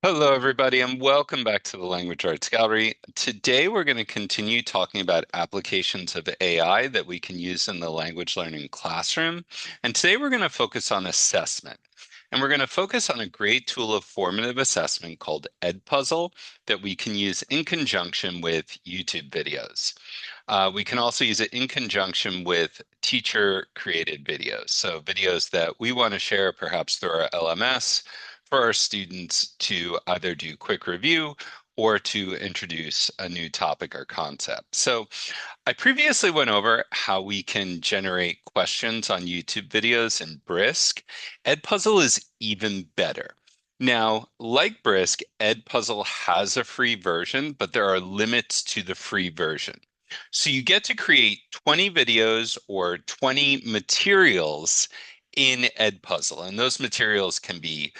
Hello, everybody, and welcome back to the Language Arts Gallery. Today, we're going to continue talking about applications of AI that we can use in the language learning classroom. And today, we're going to focus on assessment. And we're going to focus on a great tool of formative assessment called EdPuzzle that we can use in conjunction with YouTube videos. We can also use it in conjunction with teacher-created videos. So videos that we want to share perhaps through our LMS for our students to either do quick review or to introduce a new topic or concept. So I previously went over how we can generate questions on YouTube videos in Brisk. EdPuzzle is even better. Now, like Brisk, EdPuzzle has a free version, but there are limits to the free version. So you get to create 20 videos or 20 materials in EdPuzzle. And those materials can be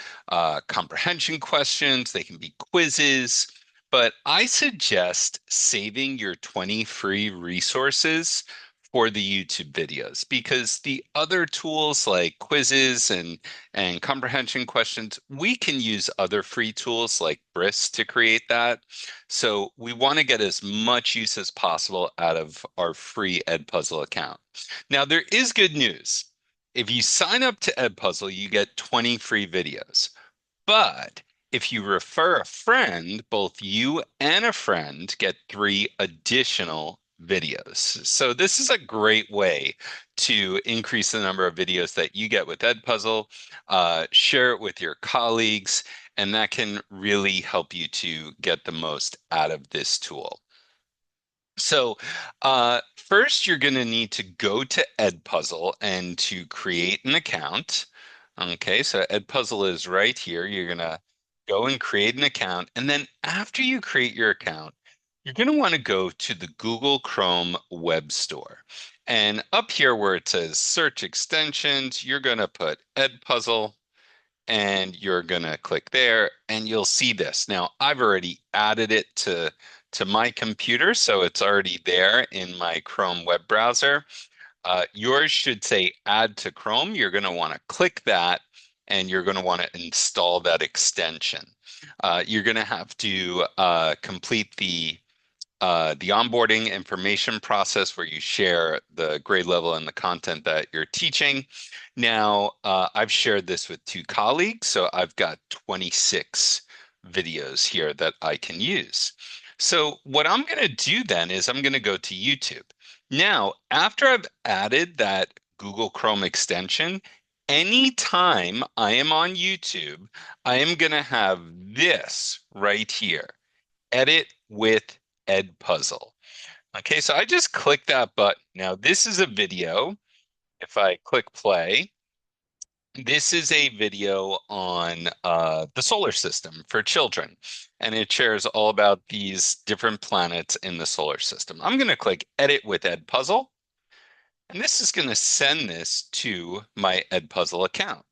comprehension questions, they can be quizzes, but I suggest saving your 20 free resources for the YouTube videos because the other tools like quizzes and comprehension questions, we can use other free tools like Brisk to create that. So we want to get as much use as possible out of our free EdPuzzle account. Now, there is good news. If you sign up to EdPuzzle, you get 20 free videos. But if you refer a friend, both you and a friend get 3 additional videos. So this is a great way to increase the number of videos that you get with EdPuzzle. Share it with your colleagues, and that can really help you to get the most out of this tool. So first, you're going to need to go to EdPuzzle and to create an account. Okay, so EdPuzzle is right here. You're going to go and create an account. And then after you create your account, you're going to want to go to the Google Chrome Web Store. And up here where it says search extensions, you're going to put EdPuzzle and you're going to click there and you'll see this. Now, I've already added it to my computer, so it's already there in my Chrome web browser. Yours should say add to Chrome. You're going to want to click that and you're going to want to install that extension. You're going to have to complete the onboarding information process where you share the grade level and the content that you're teaching. Now, I've shared this with 2 colleagues, so I've got 26 videos here that I can use. So what I'm going to do then is I'm going to go to YouTube. Now, after I've added that Google Chrome extension, anytime I am on YouTube, I am going to have this right here, Edit with EdPuzzle. Okay, so I just click that button. Now, this is a video. If I click play, this is a video on the solar system for children, and it shares all about these different planets in the solar system. I'm going to click Edit with EdPuzzle, and this is going to send this to my EdPuzzle account.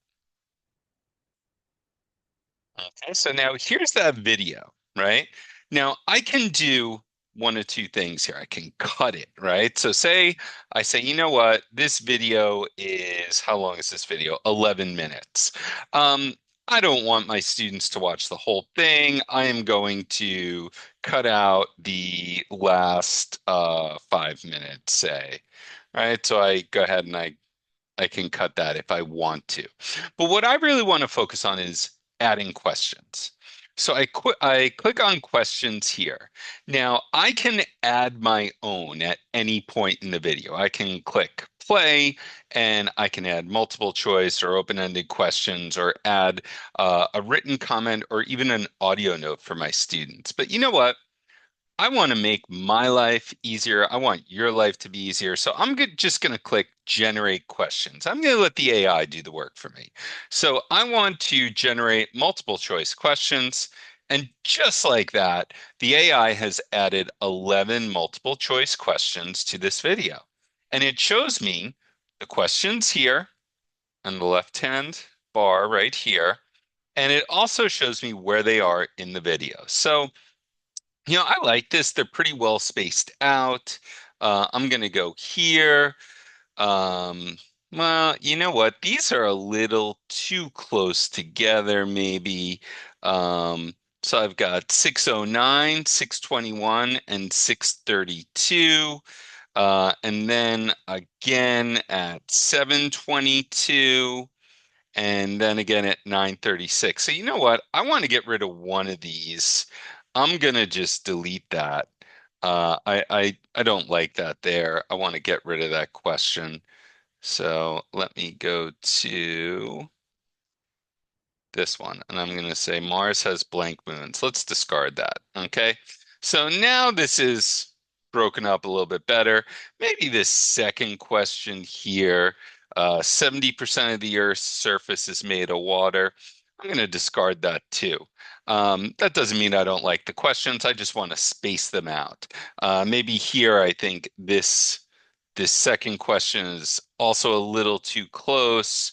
Okay, so now here's that video, right? Now I can do one of two things here. I can cut it, right? So say I say, you know what, this video is, how long is this video? 11 minutes. I don't want my students to watch the whole thing. I am going to cut out the last 5 minutes, say, right? So I go ahead and I can cut that if I want to. But what I really want to focus on is adding questions. So I click on questions here. Now I can add my own at any point in the video. I can click play and I can add multiple choice or open-ended questions or add a written comment or even an audio note for my students. But you know what? I want to make my life easier. I want your life to be easier. So I'm just going to click generate questions. I'm going to let the AI do the work for me. So I want to generate multiple choice questions. And just like that, the AI has added 11 multiple choice questions to this video. And it shows me the questions here on the left-hand bar right here. And it also shows me where they are in the video. So I like this. They're pretty well spaced out. I'm going to go here. Well, you know what? These are a little too close together, maybe. So I've got 609, 621, and 632. And then again at 722, and then again at 9:36. So you know what? I want to get rid of one of these. I'm gonna just delete that. I don't like that there. I want to get rid of that question. So let me go to this one, and I'm going to say Mars has blank moons. Let's discard that. Okay. So now this is broken up a little bit better. Maybe this second question here, 70% of the Earth's surface is made of water. I'm going to discard that too. That doesn't mean I don't like the questions. I just want to space them out. Maybe here I think this second question is also a little too close.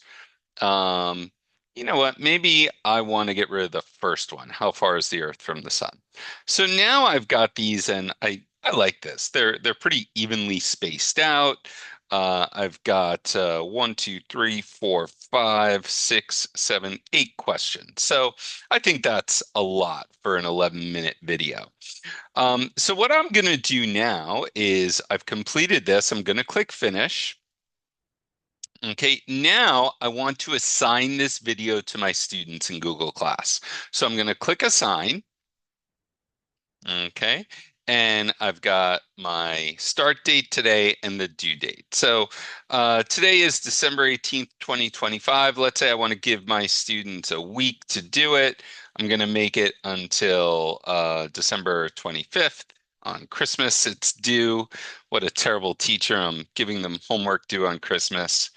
Um, you know what? Maybe I want to get rid of the first one. How far is the Earth from the sun? So now I've got these, and I like this. They're pretty evenly spaced out. I've got one, two, three, four, five, six, seven, 8 questions. So I think that's a lot for an 11-minute video. So what I'm going to do now is I've completed this. I'm going to click finish. Okay, now I want to assign this video to my students in Google Class. So I'm going to click assign. Okay, and I've got my start date today and the due date. So today is December 18th, 2025. Let's say I want to give my students a week to do it. I'm going to make it until December 25th. On Christmas, it's due. What a terrible teacher. I'm giving them homework due on Christmas.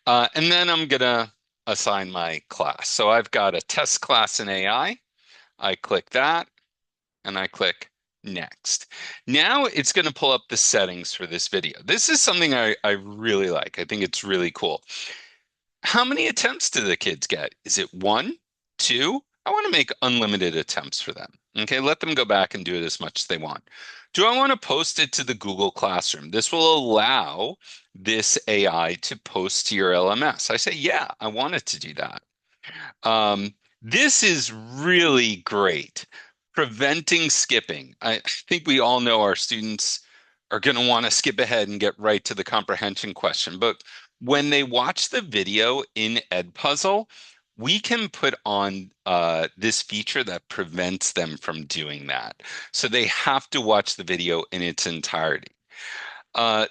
And then I'm gonna assign my class. So I've got a test class in AI. I click that and I click next. Now it's going to pull up the settings for this video. This is something I really like. I think it's really cool. How many attempts do the kids get? Is it one, two? I want to make unlimited attempts for them. Okay, let them go back and do it as much as they want. Do I want to post it to the Google Classroom? This will allow this AI to post to your LMS. I say, yeah, I want it to do that. This is really great. Preventing skipping. I think we all know our students are going to want to skip ahead and get right to the comprehension question. But when they watch the video in EdPuzzle, we can put on this feature that prevents them from doing that. So they have to watch the video in its entirety.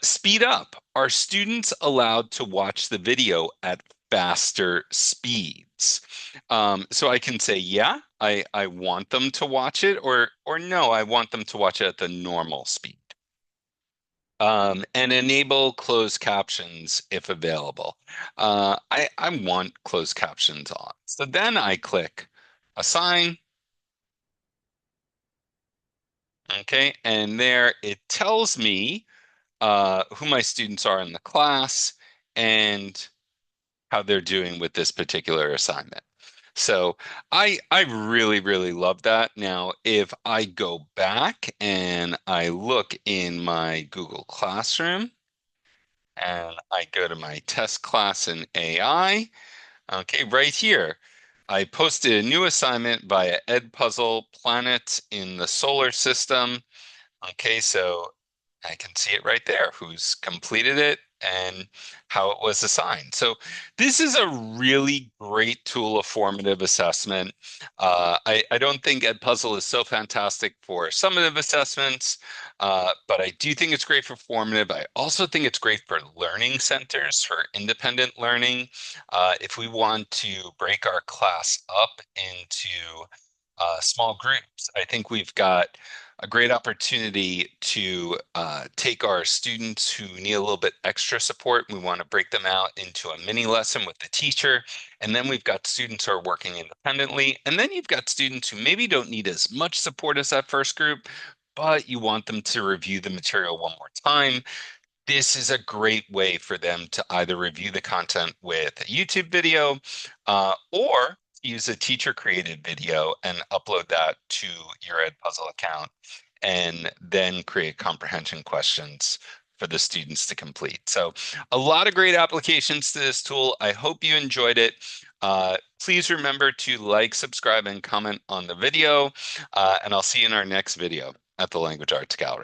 Speed up. Are students allowed to watch the video at faster speeds? So I can say, yeah, I want them to watch it, or no, I want them to watch it at the normal speed. And enable closed captions if available. I want closed captions on. So then I click assign. Okay, and there it tells me who my students are in the class and how they're doing with this particular assignment. So I really, really love that. Now, if I go back and I look in my Google Classroom and I go to my test class in AI, okay, right here, I posted a new assignment via EdPuzzle Planets in the Solar System. Okay, so I can see it right there, who's completed it and how it was assigned. So this is a really great tool of formative assessment. I don't think EdPuzzle is so fantastic for summative assessments, but I do think it's great for formative. I also think it's great for learning centers, for independent learning. If we want to break our class up into small groups, I think we've got a great opportunity to take our students who need a little bit extra support. We want to break them out into a mini lesson with the teacher. And then we've got students who are working independently. And then you've got students who maybe don't need as much support as that first group, but you want them to review the material one more time. This is a great way for them to either review the content with a YouTube video or use a teacher created video and upload that to your EdPuzzle account and then create comprehension questions for the students to complete. So a lot of great applications to this tool. I hope you enjoyed it. Please remember to like, subscribe, and comment on the video, and I'll see you in our next video at the Language Arts Gallery.